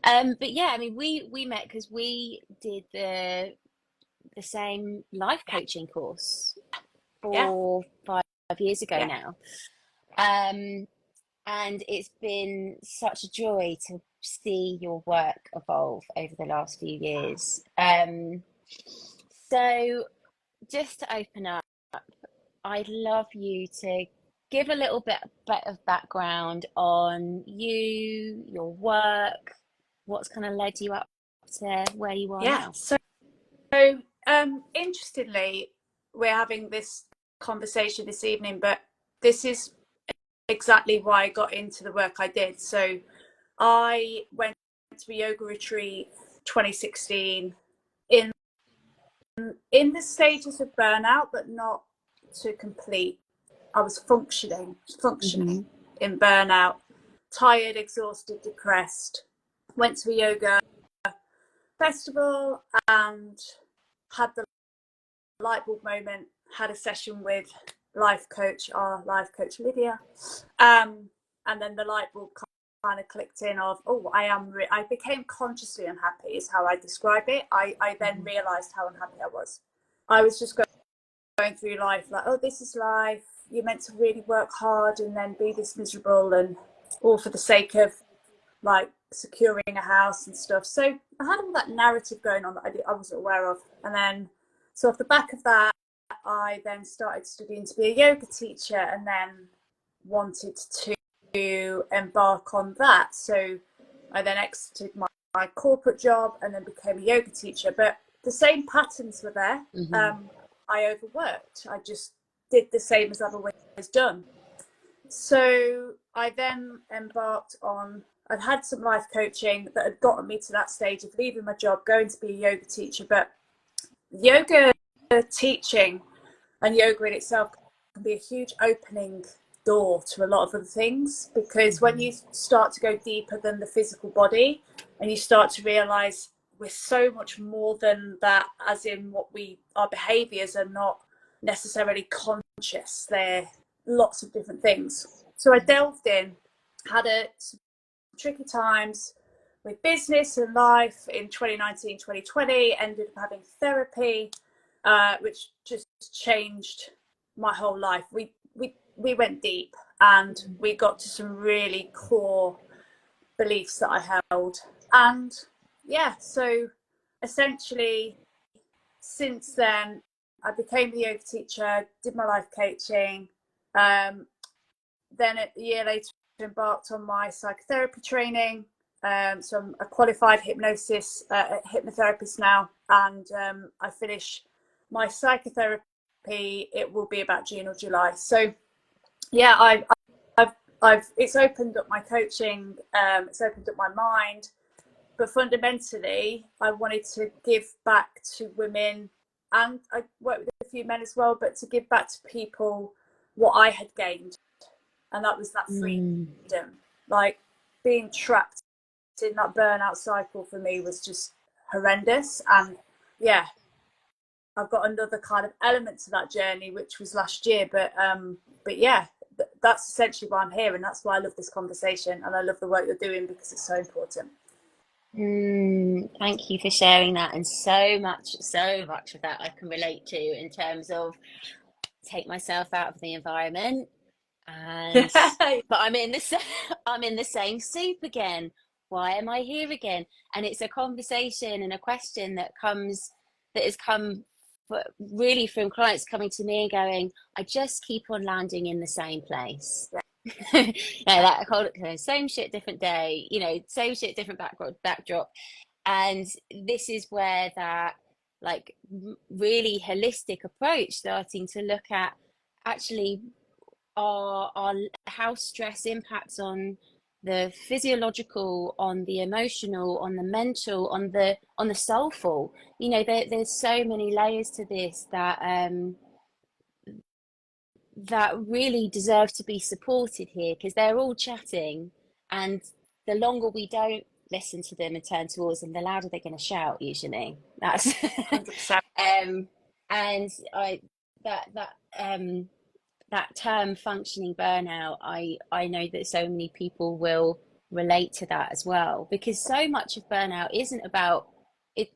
But yeah, I mean, we met because we did the same life coaching course Yeah, 4, 5 years ago yeah, now. Um, and it's been such a joy to see your work evolve over the last few years. So just to open up, I'd love you to give a little bit of background on you, your work, what's kind of led you up to where you are yeah. now. So, interestingly, we're having this conversation this evening, but this is exactly why I got into the work I did. So, I went to a yoga retreat 2016 in in the stages of burnout, but not to complete. I was Hmm. functioning in burnout, tired, exhausted, depressed. Went to a yoga festival and had the light bulb moment, had a session with our life coach Lydia, and then the light bulb kind of clicked in of, oh, I became consciously unhappy is how I describe it. I then Hmm. realized how unhappy I was. I was just going through life like, oh, this is life. You're meant to really work hard and then be this miserable, and all for the sake of like securing a house and stuff. So I had all that narrative going on that I wasn't aware of. And then, so off the back of that, I then started studying to be a yoga teacher and then wanted to embark on that. So I then exited my corporate job and then became a yoga teacher. But the same patterns were there. Hmm. Um, I overworked. I just did the same as I've always done. So I then embarked on, I'd had some life coaching that had gotten me to that stage of leaving my job, going to be a yoga teacher. But yoga teaching and yoga in itself can be a huge opening door to a lot of other things, because when Hmm. you start to go deeper than the physical body and you start to realize we're so much more than that, as in our behaviors are not necessarily conscious, they're lots of different things. So I delved in, had some tricky times with business and life in 2019, 2020, ended up having therapy, which just changed my whole life. We went deep and we got to some really core beliefs that I held. And yeah, so essentially since then, I became the yoga teacher, did my life coaching. Then a year later, embarked on my psychotherapy training. So I'm a qualified hypnotherapist now, and I finish my psychotherapy. It will be about June or July. So yeah, it's opened up my coaching. It's opened up my mind, but fundamentally, I wanted to give back to women, and I work with a few men as well, but to give back to people what I had gained, and that was that freedom. Mm. Like being trapped in that burnout cycle for me was just horrendous. And yeah, I've got another kind of element to that journey, which was last year. But yeah, that's essentially why I'm here, and that's why I love this conversation, and I love the work you're doing because it's so important. Thank you for sharing that, and so much of that I can relate to in terms of take myself out of the environment, and but I'm in the I'm in the same soup again. Why am I here again? And it's a conversation and a question that has come really from clients coming to me and going, I just keep on landing in the same place. Yeah, that I call it same shit, different day. Same shit, different backdrop. And this is where that like really holistic approach starting to look at actually our how stress impacts on the physiological, on the emotional, on the mental, on the soulful. There's so many layers to this that really deserve to be supported here, because they're all chatting, and the longer we don't listen to them and turn towards them, the louder they're going to shout. Usually, that's 100%. um, and I that that that term functioning burnout. I know that so many people will relate to that as well, because so much of burnout isn't about it.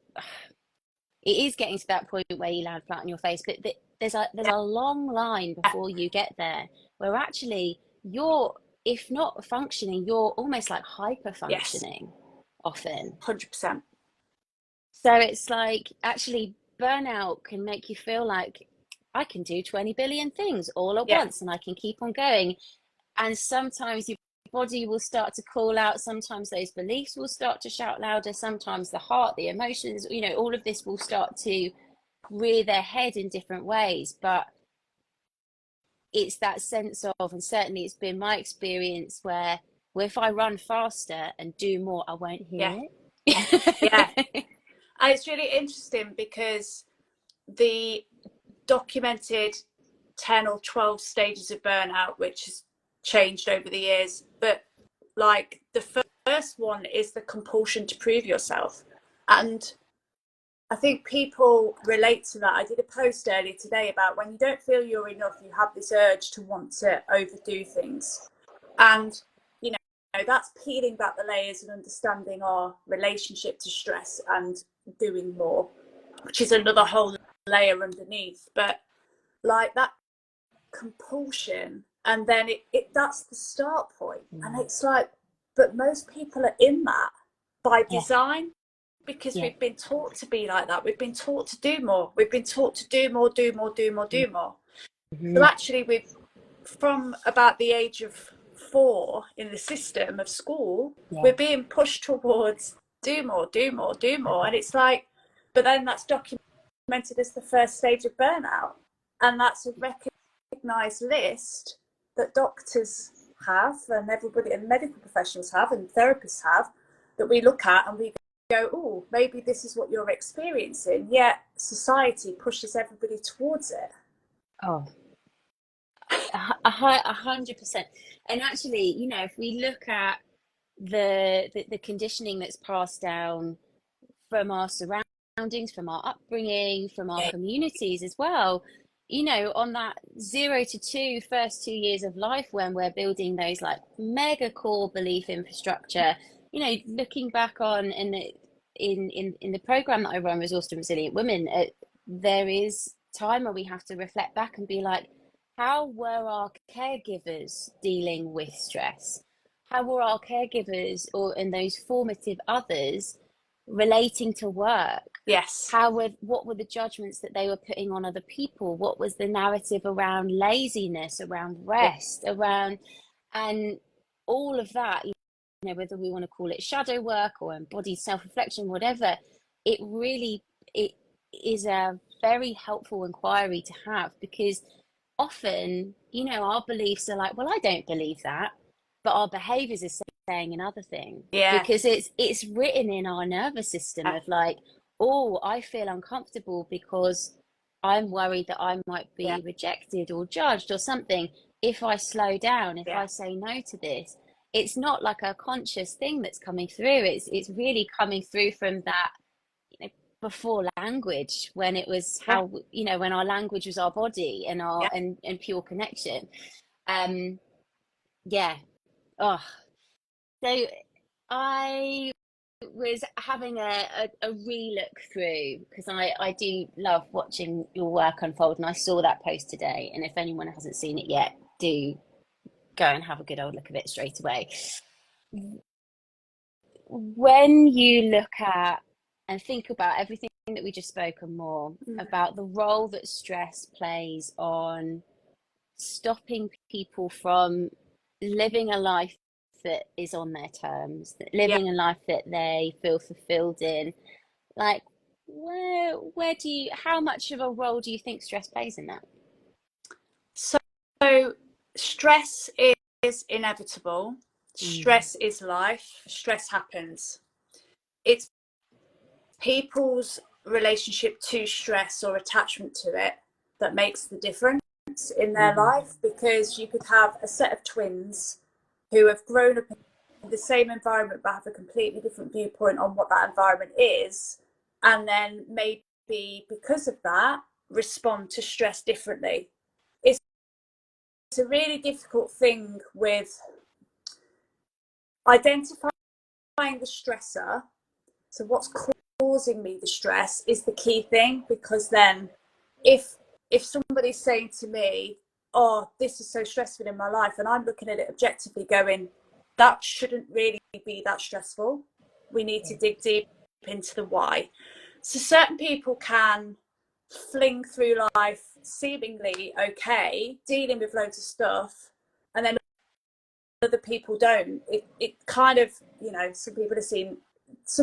It is getting to that point where you land flat on your face, but there's a long line before you get there, where actually you're, if not functioning, you're almost like hyper Yes, functioning often. 100%. So it's like actually burnout can make you feel like I can do 20 billion things all at Yeah, once and I can keep on going. And sometimes your body will start to call out, sometimes those beliefs will start to shout louder, sometimes the heart, the emotions, all of this will start to rear their head in different ways. But it's that sense of, and certainly it's been my experience where, well, if I run faster and do more, I won't yeah, hear yeah. it. And it's really interesting because the documented 10 or 12 stages of burnout, which has changed over the years, but like the first one is the compulsion to prove yourself. And I think people relate to that. I did a post earlier today about when you don't feel you're enough, you have this urge to want to overdo things. And, you know, that's peeling back the layers and understanding our relationship to stress and doing more, which is another whole layer underneath. But like that compulsion, and then it that's the start point. And Mm. it's like, but most people are in that by Yeah, design, because yeah. we've been taught to be like that. We've been taught to do more. We've been taught to do more, do more, do more, do more. So Mm-hmm. actually, we've, from about the age of 4 in the system of school, Yeah. we're being pushed towards do more, do more, do more. And it's like, but then that's documented as the first stage of burnout. And that's a recognised list that doctors have, and everybody, and medical professionals have, and therapists have, that we look at and we go, oh, maybe this is what you're experiencing. Yet society pushes everybody towards it. Oh, 100%. And actually, if we look at the conditioning that's passed down from our surroundings, from our upbringing, from our Yeah, communities as well, on that 0 to 2 first 2 years of life when we're building those like mega core belief infrastructure, looking back on in the program that I run, Resource to Resilient Women, there is time where we have to reflect back and be like, how were our caregivers dealing with stress? How were our caregivers or in those formative others relating to work? yes, What were the judgments that they were putting on other people? What was the narrative around laziness, around yeah, rest, around, and all of that, whether we want to call it shadow work or embodied self-reflection, whatever, it is a very helpful inquiry to have, because often, our beliefs are like, well, I don't believe that, but our behaviors are saying another thing, yeah, because it's written in our nervous system of like, oh, I feel uncomfortable because I'm worried that I might yeah, be rejected or judged or something. If I slow down, if yeah, I say no to this, it's not like a conscious thing that's coming through. It's really coming through from that, before language, when it was yeah, how, when our language was our body and our yeah. and pure connection. Um, yeah. Oh, so I was having a re-look through, because I do love watching your work unfold, and I saw that post today, and if anyone hasn't seen it yet, do go and have a good old look at it straight away. When you look at and think about everything that we just spoke, and more Mm. about the role that stress plays on stopping people from living a life that is on their terms, Yeah. living a life that they feel fulfilled in, like, where do you, how much of a role do you think stress plays in that? So, so stress is inevitable. Mm. Stress is life. Stress happens. It's people's relationship to stress or attachment to it that makes the difference in their Mm-hmm. life, because you could have a set of twins who have grown up in the same environment but have a completely different viewpoint on what that environment is, and then maybe because of that respond to stress differently. It's a really difficult thing with identifying the stressor, so what's causing me the stress, is the key thing. Because then if somebody's saying to me, oh, this is so stressful in my life, and I'm looking at it objectively going, that shouldn't really be that stressful, we need to dig deep into the why. So certain people can fling through life seemingly okay, dealing with loads of stuff, and then other people don't. It kind of, you know, some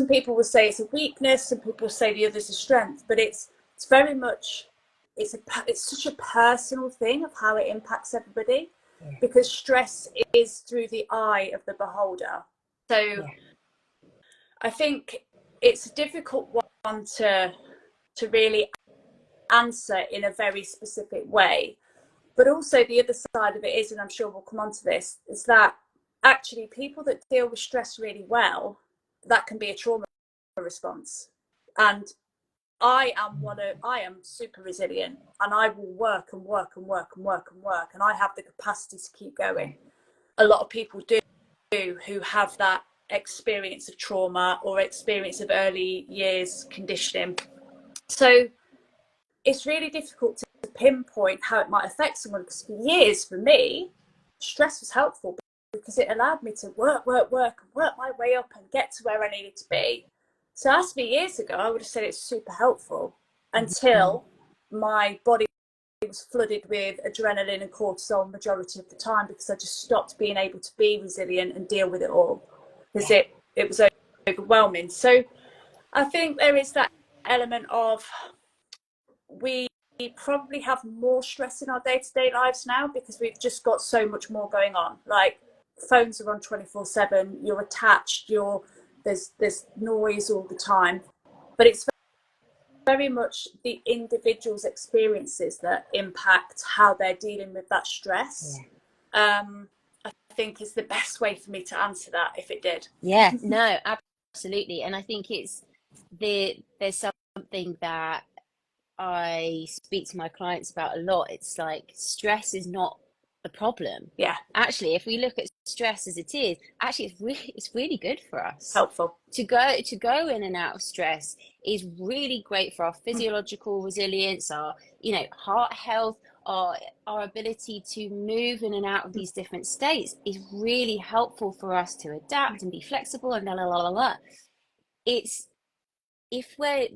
people will say it's a weakness, some people say the other's a strength, but it's very much, it's such a personal thing of how it impacts everybody, because stress is through the eye of the beholder. So I think it's a difficult one to really answer in a very specific way. But also the other side of it is, and I'm sure we'll come on to this, is that actually people that deal with stress really well, that can be a trauma response. And I am super resilient, and I will work and work and work and work and work, and I have the capacity to keep going. A lot of people do who have that experience of trauma or experience of early years conditioning. So it's really difficult to pinpoint how it might affect someone, because for years, for me, stress was helpful because it allowed me to work my way up and get to where I needed to be. So asked me years ago, I would have said it's super helpful, until my body was flooded with adrenaline and cortisol majority of the time, because I just stopped being able to be resilient and deal with it all, because it was overwhelming. So I think there is that element of, we probably have more stress in our day-to-day lives now because we've just got so much more going on. Like, phones are on 24/7, you're attached, there's noise all the time, but it's very much the individual's experiences that impact how they're dealing with that stress. I think is the best way for me to answer that, if it did. No, absolutely. And I think there's something that I speak to my clients about a lot. It's like, stress is not the problem. Actually, if we look at stress as it is, actually it's really good for us. Helpful. To go in and out of stress is really great for our physiological resilience, our, you know, heart health, our ability to move in and out of these different states is really helpful for us to adapt and be flexible and It's, if we're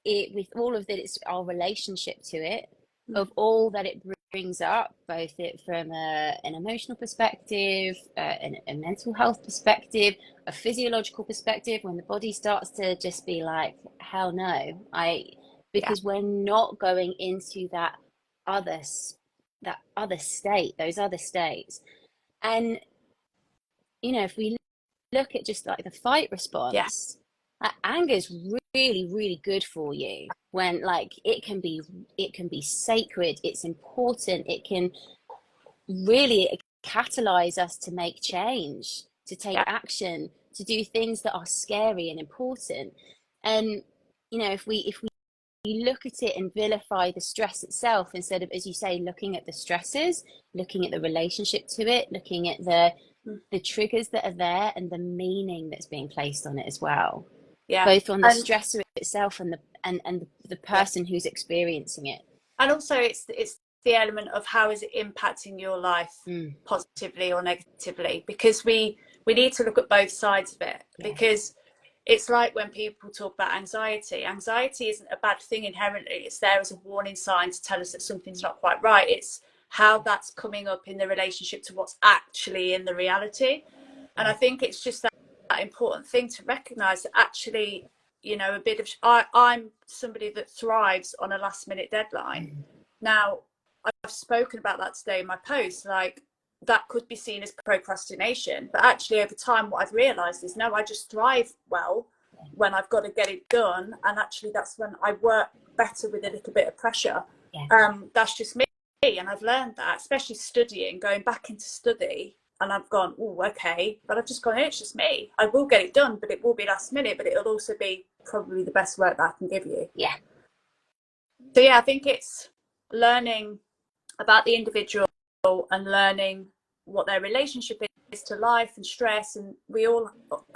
with all of that, it's our relationship to it, of all that it brings up, both it from an emotional perspective, a mental health perspective, a physiological perspective, when the body starts to just be like, hell no, because we're not going into that other state, those other states. And, you know, if we look at just like the fight response, anger is really, really good for you, when like it can be sacred, it's important, it can really catalyze us to make change, to take action, to do things that are scary and important. And, you know, if we look at it and vilify the stress itself, instead of, as you say, looking at the stresses, looking at the relationship to it, looking at the triggers that are there and the meaning that's being placed on it as well, both on the stressor itself and the person who's experiencing it. And also it's the element of, how is it impacting your life positively or negatively, because we need to look at both sides of it. Because it's like when people talk about anxiety isn't a bad thing inherently. It's there as a warning sign to tell us that something's not quite right. It's how that's coming up in the relationship to what's actually in the reality. And I think it's just that important thing to recognize that, actually, you know, I'm somebody that thrives on a last minute deadline. Now, I've spoken about that today in my post, like, that could be seen as procrastination, but actually over time what I've realized is, no, I just thrive well when I've got to get it done, and actually that's when I work better with a little bit of pressure. That's just me, and I've learned that, especially studying, going back into study, and I've gone, oh, okay, but I've just gone, it's just me, I will get it done, but it will be last minute, but it'll also be probably the best work that I can give you. So I think it's learning about the individual and learning what their relationship is to life and stress. And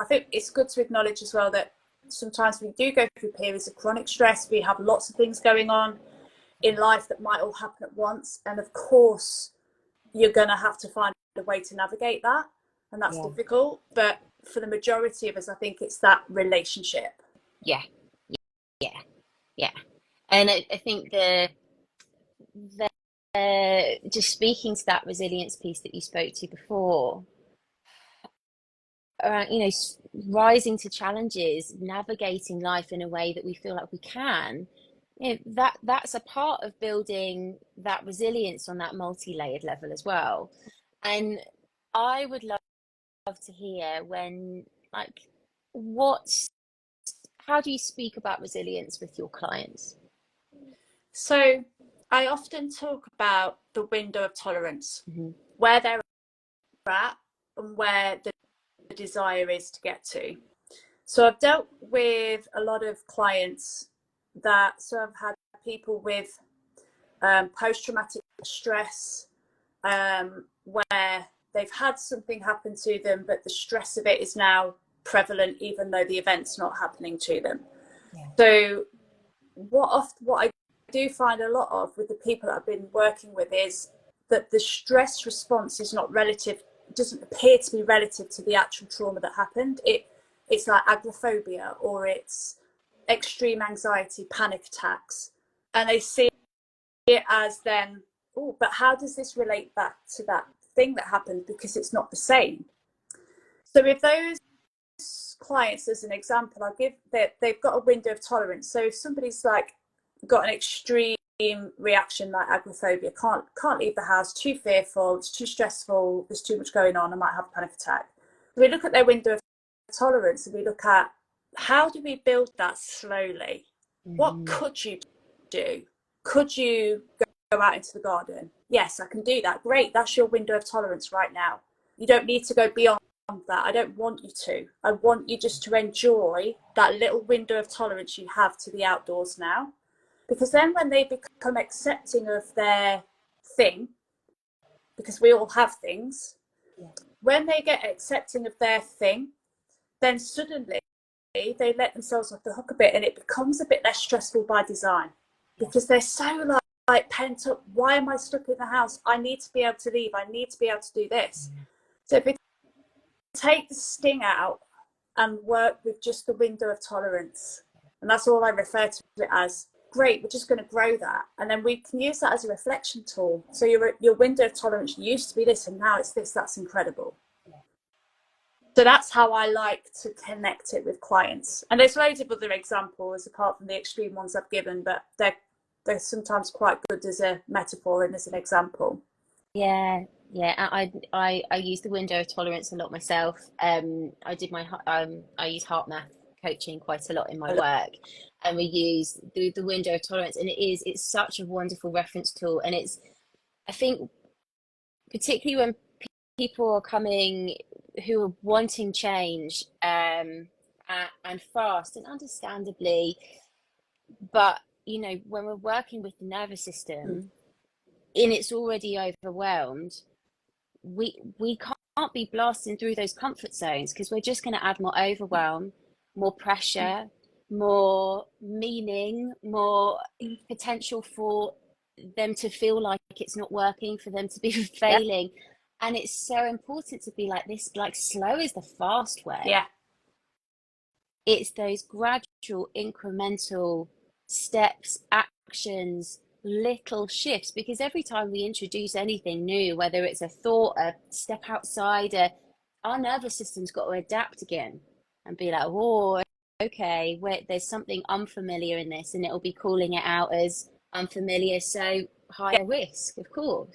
I think it's good to acknowledge as well that sometimes we do go through periods of chronic stress. We have lots of things going on in life that might all happen at once. And of course, you're going to have to find a way to navigate that. And that's difficult. But for the majority of us, I think it's that relationship. Yeah, yeah, yeah. And I think the just speaking to that resilience piece that you spoke to before, around, rising to challenges, navigating life in a way that we feel like we can, that's a part of building that resilience on that multi-layered level as well. And I would love to hear when, like, how do you speak about resilience with your clients? So I often talk about the window of tolerance, where they're at and where the desire is to get to. So I've dealt with a lot of clients I've had people with post-traumatic stress, where they've had something happen to them, but the stress of it is now prevalent, even though the event's not happening to them. Yeah. So what I do find a lot of with the people that I've been working with is that the stress response is not relative, doesn't appear to be relative to the actual trauma that happened. It's like agoraphobia, or it's extreme anxiety, panic attacks, and they see it as then, oh, but how does this relate back to that thing that happened? Because it's not the same. So if those clients, as an example, I'll give that they've got a window of tolerance. So if somebody's like got an extreme reaction like agoraphobia, can't leave the house, too fearful, it's too stressful, there's too much going on, I might have a panic attack. So we look at their window of tolerance and we look at how do we build that slowly. What could you do? Could you go out into the garden? Yes, I can do that. Great, that's your window of tolerance right now. You don't need to go beyond that. I don't want you to. I want you just to enjoy that little window of tolerance you have to the outdoors now. Because then when they become accepting of their thing, because we all have things, when they get accepting of their thing, then suddenly they let themselves off the hook a bit, and it becomes a bit less stressful by design, because they're so like pent up. Why am I stuck in the house? I need to be able to leave. I need to be able to do this. So if we take the sting out and work with just the window of tolerance, and that's all I refer to it as, great, we're just going to grow that, and then we can use that as a reflection tool. So your window of tolerance used to be this, and now it's this. That's incredible. So that's how I like to connect it with clients. And there's loads of other examples apart from the extreme ones I've given, but they're sometimes quite good as a metaphor and as an example. Yeah, I use the window of tolerance a lot myself. I use heart math coaching quite a lot in my work, and we use the window of tolerance, and it's such a wonderful reference tool. And I think particularly when people are coming who are wanting change, and fast and understandably, but when we're working with the nervous system and it's already overwhelmed, we can't be blasting through those comfort zones, because we're just going to add more overwhelm, more pressure, more meaning, more potential for them to feel like it's not working, for them to be failing. And it's so important to be like this, like slow is the fast way. Yeah. It's those gradual, incremental steps, actions, little shifts, because every time we introduce anything new, whether it's a thought, a step outside, our nervous system's got to adapt again and be like, whoa, okay, there's something unfamiliar in this, and it'll be calling it out as unfamiliar, so higher risk, of course.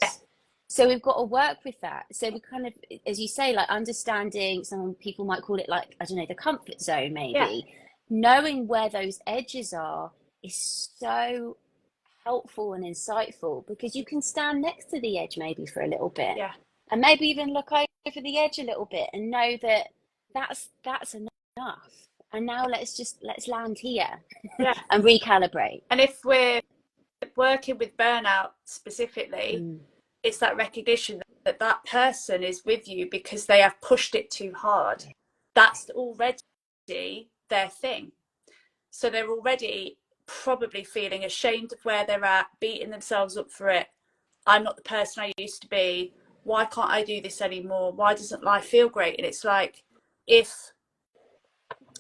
So we've got to work with that. So we kind of, as you say, like understanding, some people might call it like, I don't know, the comfort zone maybe. Knowing where those edges are is so helpful and insightful, because you can stand next to the edge maybe for a little bit, and maybe even look over the edge a little bit and know that that's enough. And now let's land here and recalibrate. And if we're working with burnout specifically, it's that recognition that that person is with you because they have pushed it too hard. That's already their thing. So they're already probably feeling ashamed of where they're at, beating themselves up for it. I'm not the person I used to be. Why can't I do this anymore? Why doesn't life feel great? And it's like, if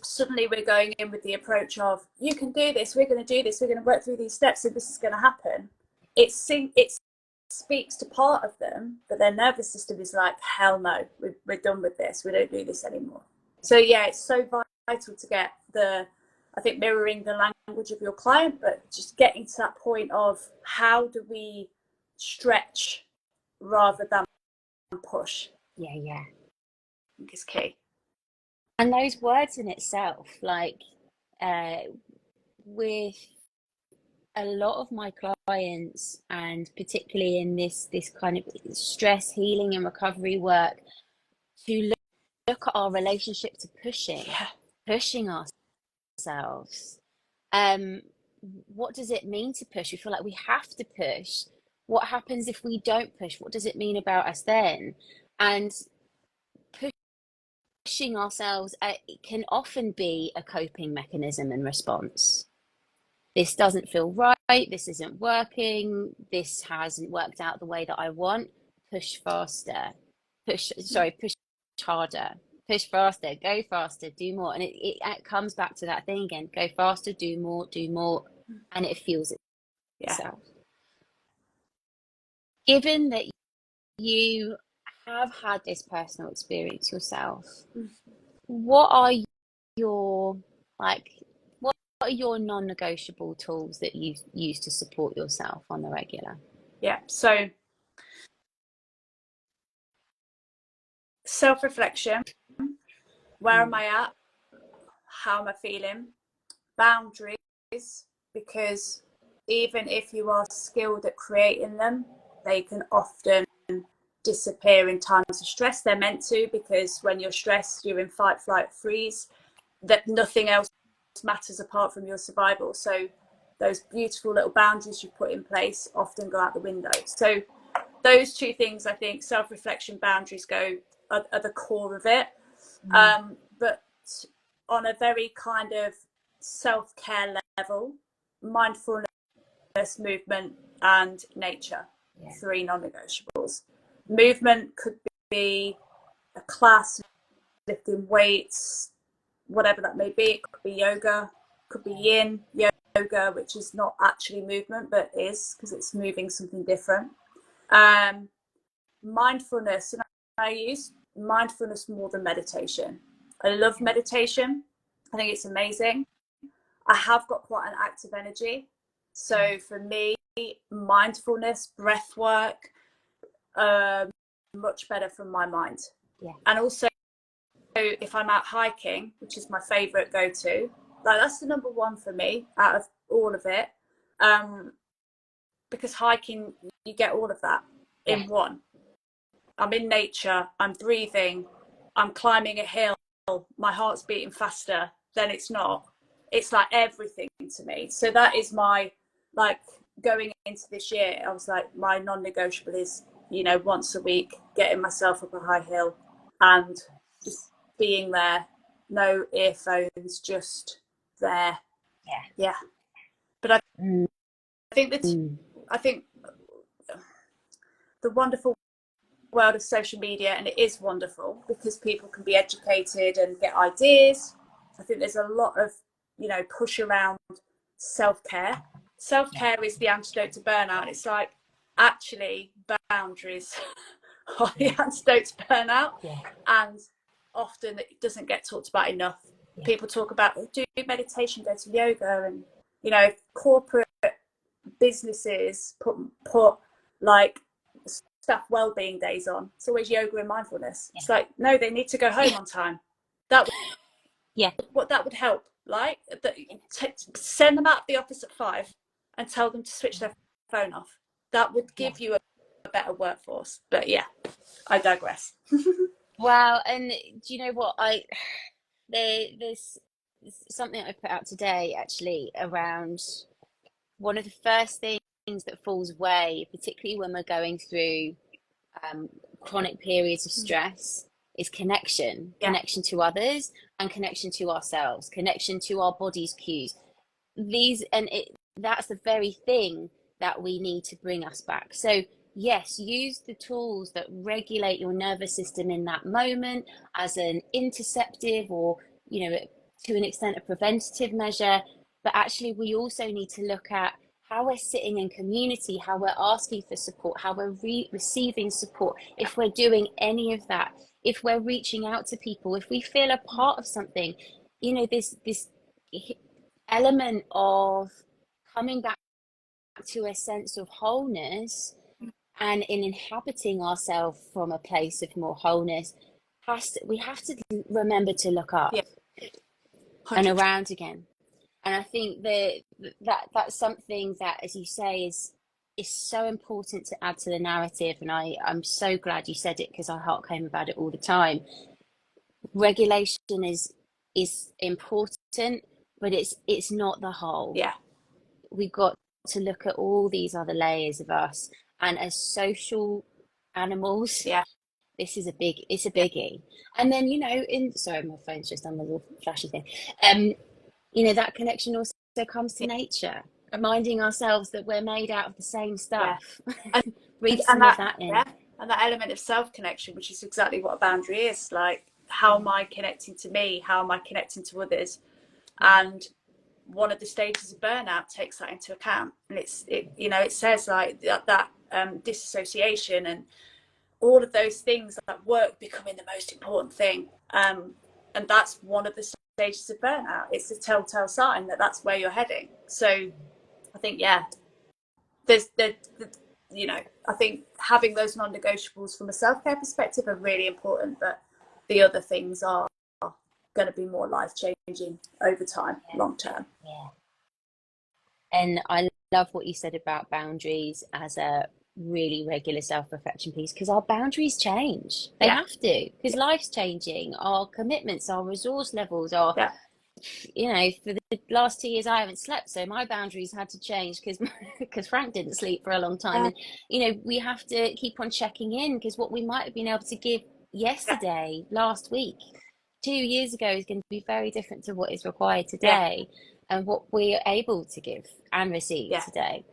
suddenly we're going in with the approach of, you can do this, we're going to do this, we're going to work through these steps, and this is going to happen, it speaks to part of them, but their nervous system is like, hell no, we're done with this, we don't do this anymore. So yeah, it's so vital to get I think mirroring the language of your client, but just getting to that point of, how do we stretch rather than push? Yeah, yeah. I think is key. And those words in itself, like with a lot of my clients, and particularly in this kind of stress healing and recovery work, to look at our relationship to pushing ourselves. What does it mean to push? We feel like we have to push. What happens if we don't push? What does it mean about us then? And pushing ourselves can often be a coping mechanism and response. This doesn't feel right. This isn't working. This hasn't worked out the way that I want. Push faster. Push harder. Push faster. Go faster. Do more. And it comes back to that thing again. Go faster. Do more. Do more. And it fuels itself. Yeah. Given that you have had this personal experience yourself, what are your what are your non-negotiable tools that you use to support yourself on the regular? Yeah, so self-reflection, where am I at, how am I feeling, boundaries, because even if you are skilled at creating them, they can often disappear in times of stress. They're meant to, because when you're stressed, you're in fight, flight, freeze, that nothing else matters apart from your survival. So those beautiful little boundaries you put in place often go out the window. So those two things, I think, self-reflection, boundaries, are the core of it. But on a very kind of self-care level, mindfulness, movement, and nature, 3 non-negotiables. Movement could be a class, lifting weights, whatever that may be. It could be yoga, could be yin yoga, which is not actually movement but is, because it's moving something different. Mindfulness, and I use mindfulness more than meditation. I love meditation. I think it's amazing. I have got quite an active energy, so for me, mindfulness, breath work, much better from my mind. And also, if I'm out hiking, which is my favorite go-to, like that's the number one for me out of all of it, because hiking, you get all of that in one. I'm in nature, I'm breathing, I'm climbing a hill, my heart's beating faster than it's not. It's like everything to me. So that is my, like, going into this year, I was like, my non-negotiable is, once a week, getting myself up a high hill and just being there, no earphones, just there. Yeah. But I think the wonderful world of social media, and it is wonderful because people can be educated and get ideas. I think there's a lot of push around self-care. Self-care is the antidote to burnout. It's like, actually, boundaries are the antidote to burnout. And often it doesn't get talked about enough. People talk about, do meditation, go to yoga, and corporate businesses put like staff well-being days on. It's always yoga and mindfulness. It's like, no, they need to go home on time. That would help. Like, send them out of the office at 5 and tell them to switch their phone off. That would give you a better workforce. But yeah, I digress. Wow. And do you know what, there's something I put out today actually around one of the first things that falls away, particularly when we're going through chronic periods of stress is connection to others, and connection to ourselves, connection to our body's cues. That's the very thing that we need to bring us back. So yes, use the tools that regulate your nervous system in that moment as an interceptive, or to an extent a preventative measure. But actually we also need to look at how we're sitting in community, how we're asking for support, how we're receiving support, if we're doing any of that, if we're reaching out to people, if we feel a part of something. This element of coming back to a sense of wholeness, and in inhabiting ourselves from a place of more wholeness, we have to remember to look up Yeah. and 100%. around again. And I think that's something that, as you say, is so important to add to the narrative. And I'm so glad you said it, because I heart came about it all the time. Regulation is important, but it's not the whole. Yeah. We've got to look at all these other layers of us, and as social animals, Yeah. it's a biggie. And then sorry, my phone's just on the little flashy thing. That connection also comes to nature, reminding ourselves that we're made out of the same Yeah. stuff. And, Breathe and some of that, that in. yeah, and that element of self-connection, which is exactly what a boundary is. Like, how am I connecting to me? How am I connecting to others? And one of the stages of burnout takes that into account. And it says like that disassociation and all of those things, that work becoming the most important thing. And that's one of the stages of burnout. It's a telltale sign that that's where you're heading. So I think, yeah, I think having those non-negotiables from a self-care perspective are really important, but the other things are going to be more life-changing over time, long term. Yeah. And I love what you said about boundaries as a really regular self-reflection piece, because our boundaries change. They Yeah. have to, because life's changing. Our commitments, our resource levels, are Yeah. for the last 2 years I haven't slept, so my boundaries had to change because Frank didn't sleep for a long time. And we have to keep on checking in, because what we might have been able to give yesterday, last week, 2 years ago, is going to be very different to what is required Yeah. today, and what we are able to give and receive today.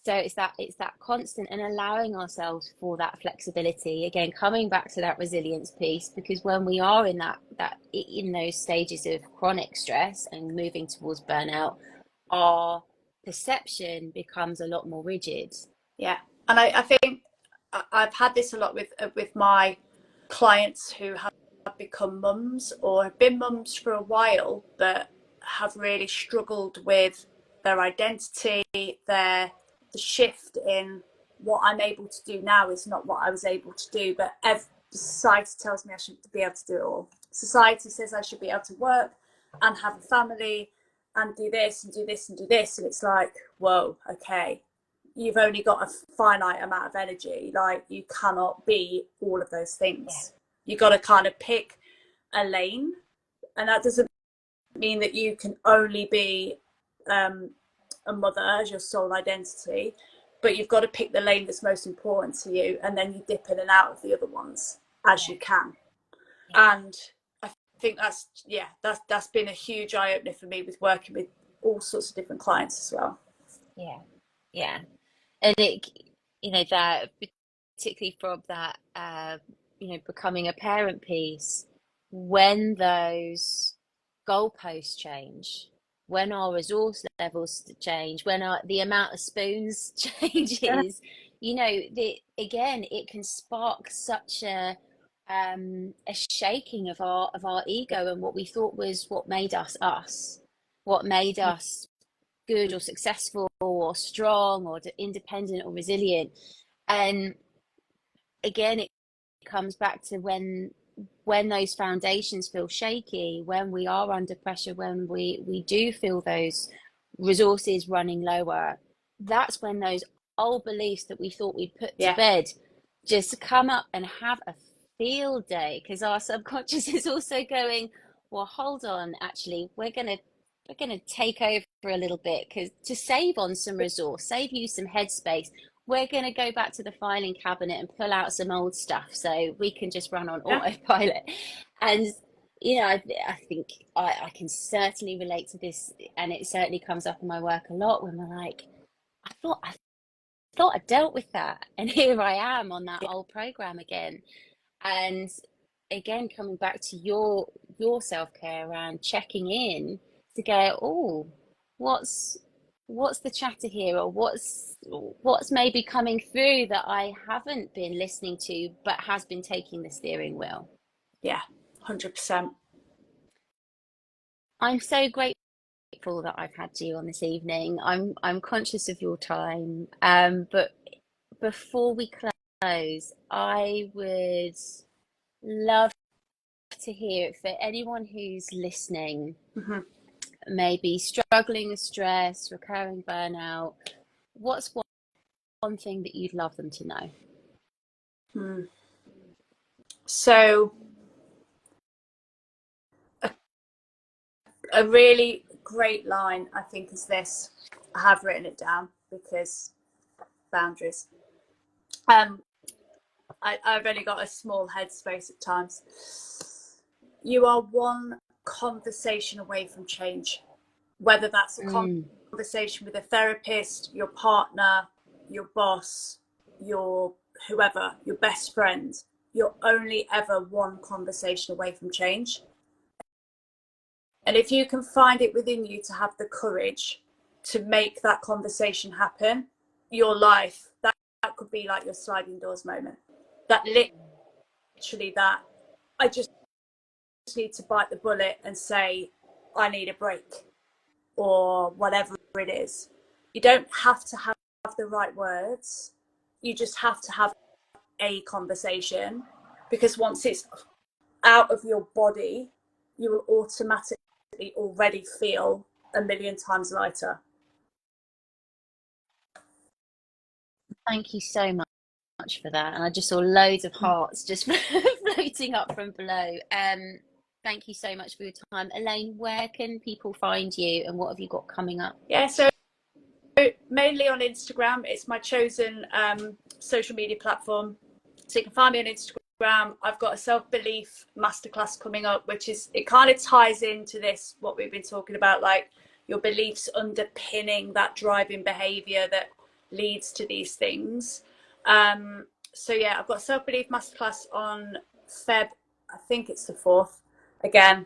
So it's that constant, and allowing ourselves for that flexibility, again coming back to that resilience piece, because when we are in in those stages of chronic stress and moving towards burnout, our perception becomes a lot more rigid. Yeah. And I think I've had this a lot with my clients who have become mums or have been mums for a while, but have really struggled with their identity, the shift in what I'm able to do now is not what I was able to do, but society tells me I should be able to do it all. Society says I should be able to work and have a family and do this and do this and do this, and it's like, whoa, okay, you've only got a finite amount of energy. Like, you cannot be all of those things. You got to kind of pick a lane, and that doesn't mean that you can only be a mother as your sole identity, but you've got to pick the lane that's most important to you, and then you dip in and out of the other ones as you can. And I think that's been a huge eye-opener for me with working with all sorts of different clients as well. Yeah And that, particularly from that becoming a parent piece, when those goalposts change, when our resource levels change, when the amount of spoons changes, again, it can spark such a shaking of our ego, and what we thought was what made us, what made us good or successful or strong or independent or resilient. And again, it comes back to when those foundations feel shaky, when we are under pressure, when we do feel those resources running lower, that's when those old beliefs that we thought we'd put to bed just come up and have a field day, because our subconscious is also going, well, hold on, actually we're going to take over a little bit, because to save on some resource, save you some headspace, we're going to go back to the filing cabinet and pull out some old stuff so we can just run on Yeah. autopilot. And I think I can certainly relate to this, and it certainly comes up in my work a lot when we're like, I thought I dealt with that, and here I am on that Yeah. old program again. And again, coming back to your self-care around checking in to go, oh, what's what's the chatter here, or what's maybe coming through that I haven't been listening to but has been taking the steering wheel. Yeah. 100%. I'm so grateful that I've had you on this evening. I'm conscious of your time, but before we close, I would love to hear for anyone who's listening, Mm-hmm. maybe struggling with stress, recurring burnout, what's one thing that you'd love them to know? So a really great line, I think, is this. I have written it down because boundaries. I've only got a small headspace at times. You are one conversation away from change, whether that's a Mm. conversation with a therapist, your partner, your boss, your whoever, your best friend. You're only ever one conversation away from change. And if you can find it within you to have the courage to make that conversation happen, your life, that could be like your sliding doors moment. That literally that I just need to bite the bullet and say, I need a break or whatever it is. You don't have to have the right words. You just have to have a conversation, because once it's out of your body, you will automatically already feel a million times lighter. Thank you so much for that. And I just saw loads of hearts just floating up from below. Thank you so much for your time. Elaine, where can people find you and what have you got coming up? Yeah, so mainly on Instagram. It's my chosen social media platform. So you can find me on Instagram. I've got a self-belief masterclass coming up, which is, it kind of ties into this, what we've been talking about, like your beliefs underpinning that driving behavior that leads to these things. So yeah, I've got a self-belief masterclass on Feb, I think it's the 4th again.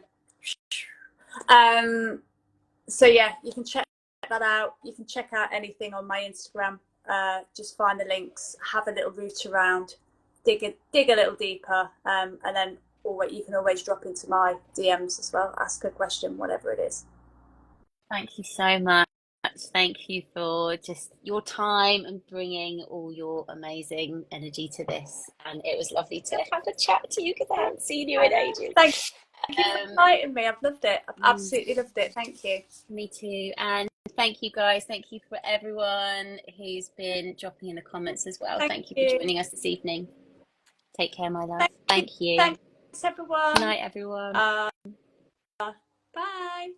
So yeah, you can check that out. You can check out anything on my Instagram. Just find the links, have a little root around, dig a little deeper, and then you can always drop into my DMs as well, ask a question, whatever it is. Thank you so much. Thank you for just your time and bringing all your amazing energy to this. And it was lovely to have a chat to you because I haven't seen you in ages. Thank you for Um, inviting me. I've loved it. I've mm, absolutely loved it. Thank you. Me too. And thank you guys. Thank you for everyone who's been dropping in the comments as well. Thank Thank you for you. joining us this evening. Take care, my love. Thank you. Thank you. Thanks everyone. Night, everyone. Uh, bye.